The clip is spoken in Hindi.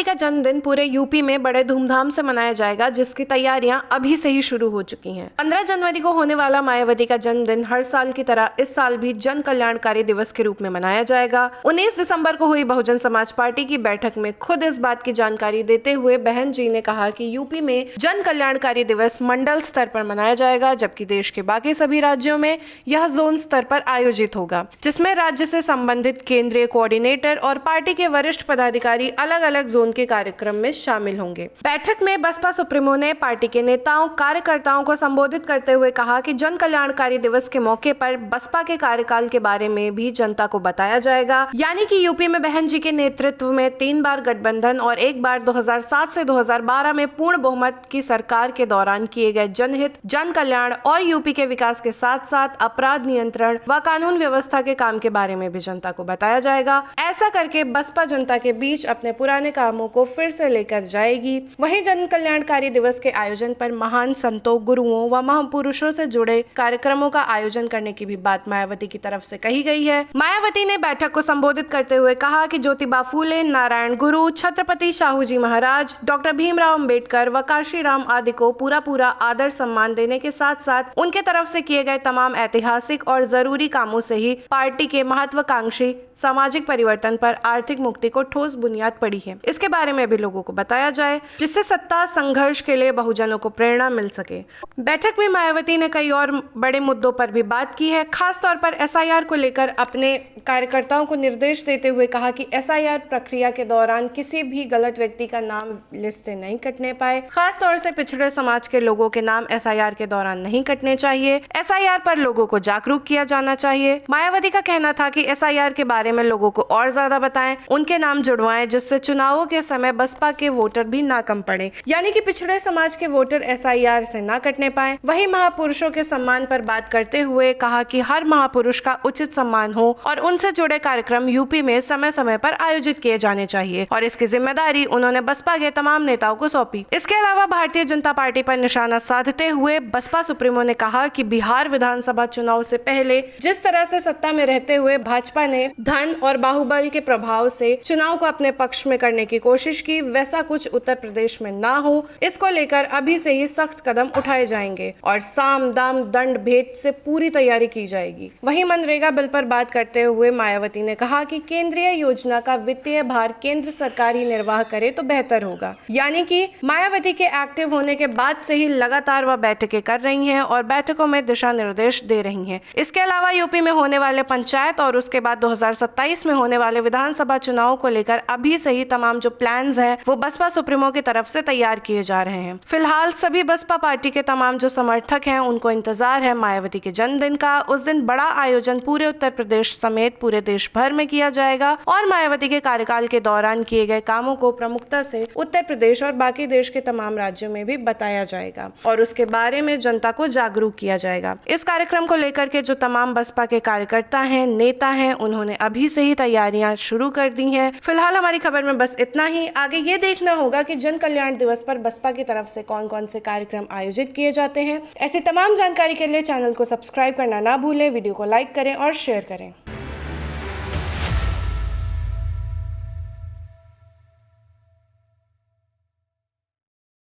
मायावती का जन्मदिन पूरे यूपी में बड़े धूमधाम से मनाया जाएगा, जिसकी तैयारियां अभी से ही शुरू हो चुकी हैं। 15 जनवरी को होने वाला मायावती का जन्मदिन हर साल की तरह इस साल भी जन कल्याणकारी दिवस के रूप में मनाया जाएगा। 19 दिसंबर को हुई बहुजन समाज पार्टी की बैठक में खुद इस बात की जानकारी देते हुए बहन जी ने कहा कि यूपी में जन कल्याणकारी दिवस मंडल स्तर पर मनाया जाएगा, जबकि देश के बाकी सभी राज्यों में यह जोन स्तर पर आयोजित होगा, जिसमें राज्य से संबंधित केंद्रीय कोऑर्डिनेटर और पार्टी के वरिष्ठ पदाधिकारी अलग अलग जोन के कार्यक्रम में शामिल होंगे। बैठक में बसपा सुप्रीमो ने पार्टी के नेताओं कार्यकर्ताओं को संबोधित करते हुए कहा कि जन कल्याणकारी दिवस के मौके पर बसपा के कार्यकाल के बारे में भी जनता को बताया जाएगा। यानी कि यूपी में बहन जी के नेतृत्व में 3 बार गठबंधन और एक बार 2007 से 2012 में पूर्ण बहुमत की सरकार के दौरान किए गए जनहित, जन कल्याण और यूपी के विकास के साथ साथ अपराध नियंत्रण व कानून व्यवस्था के काम के बारे में भी जनता को बताया जाएगा। ऐसा करके बसपा जनता के बीच अपने पुराने कामों को फिर से लेकर जाएगी। वहीं जन कल्याणकारी दिवस के आयोजन पर महान संतों, गुरुओं व महापुरुषों से जुड़े कार्यक्रमों का आयोजन करने की भी बात मायावती की तरफ से कही गई है। मायावती ने बैठक को संबोधित करते हुए कहा कि ज्योतिबा फूले, नारायण गुरु, छत्रपति शाहू जी महाराज, डॉक्टर भीमराव अंबेडकर व काशीराम आदि को पूरा आदर सम्मान देने के साथ साथ उनके तरफ से किए गए तमाम ऐतिहासिक और जरूरी कामों से ही पार्टी के महत्वाकांक्षी सामाजिक परिवर्तन पर आर्थिक मुक्ति को ठोस बुनियाद पड़ी है। इसके बारे में भी लोगों को बताया जाए, जिससे सत्ता संघर्ष के लिए बहुजनों को प्रेरणा मिल सके। बैठक में मायावती ने कई और बड़े मुद्दों पर भी बात की है। खास तौर पर एसआईआर को लेकर अपने कार्यकर्ताओं को निर्देश देते हुए कहा कि एसआईआर प्रक्रिया के दौरान किसी भी गलत व्यक्ति का नाम लिस्ट से नहीं कटने पाए। खास तौर से पिछड़े समाज के लोगों के नाम एसआईआर के दौरान नहीं कटने चाहिए। एसआईआर पर लोगों को जागरूक किया जाना चाहिए। मायावती का कहना था कि एसआईआर के बारे में लोगों को और ज्यादा बताएं, उनके नाम जुड़वाएं, जिससे चुनावों के समय बसपा के वोटर भी ना कम पड़े, यानी कि पिछड़े समाज के वोटर एसआईआर से ना कटने पाए। वहीं महापुरुषों के सम्मान पर बात करते हुए कहा कि हर महापुरुष का उचित सम्मान हो और उनसे जुड़े कार्यक्रम यूपी में समय समय पर आयोजित किए जाने चाहिए और इसकी जिम्मेदारी उन्होंने बसपा के तमाम नेताओं को सौंपी। इसके अलावा भारतीय जनता पार्टी पर निशाना साधते हुए बसपा सुप्रीमो ने कहा कि बिहार विधानसभा चुनाव से पहले जिस तरह से सत्ता में रहते हुए भाजपा ने धन और बाहुबल के प्रभाव से चुनाव को अपने पक्ष में करने की कोशिश की, वैसा कुछ उत्तर प्रदेश में ना हो। इसको लेकर अभी से ही सख्त कदम उठाए जाएंगे और साम दाम दंड भेद से पूरी तैयारी की जाएगी। वहीं मनरेगा बिल पर बात करते हुए मायावती ने कहा कि केंद्रीय योजना का वित्तीय भार केंद्र सरकार ही निर्वाह करे तो बेहतर होगा। यानी कि मायावती के एक्टिव होने के बाद से ही लगातार वह बैठकें कर रही हैं और बैठकों में दिशा निर्देश दे रही हैं। इसके अलावा यूपी में होने वाले पंचायत और उसके बाद 2027 में होने वाले विधानसभा चुनाव को लेकर अभी से ही तमाम जो प्लान्स हैं वो बसपा सुप्रीमो की तरफ से तैयार किए जा रहे हैं। फिलहाल सभी बसपा पार्टी के तमाम जो समर्थक हैं उनको इंतजार है मायावती के जन्मदिन का। उस दिन बड़ा आयोजन पूरे उत्तर प्रदेश समेत पूरे देश भर में किया जाएगा और मायावती के कार्यकाल के दौरान किए गए कामों को प्रमुखता से उत्तर प्रदेश और बाकी देश के तमाम राज्यों में भी बताया जाएगा और उसके बारे में जनता को जागरूक किया जाएगा। इस कार्यक्रम को लेकर के जो तमाम बसपा के कार्यकर्ता हैं, नेता हैं, उन्होंने अभी से ही तैयारियां शुरू कर दी हैं। फिलहाल हमारी खबर में बस इतना ही। आगे ये देखना होगा कि जन कल्याण दिवस पर बसपा की तरफ से कौन कौन से कार्यक्रम आयोजित किए जाते हैं। ऐसी तमाम जानकारी के लिए चैनल को सब्सक्राइब करना ना भूलें, वीडियो को लाइक करें और शेयर करें।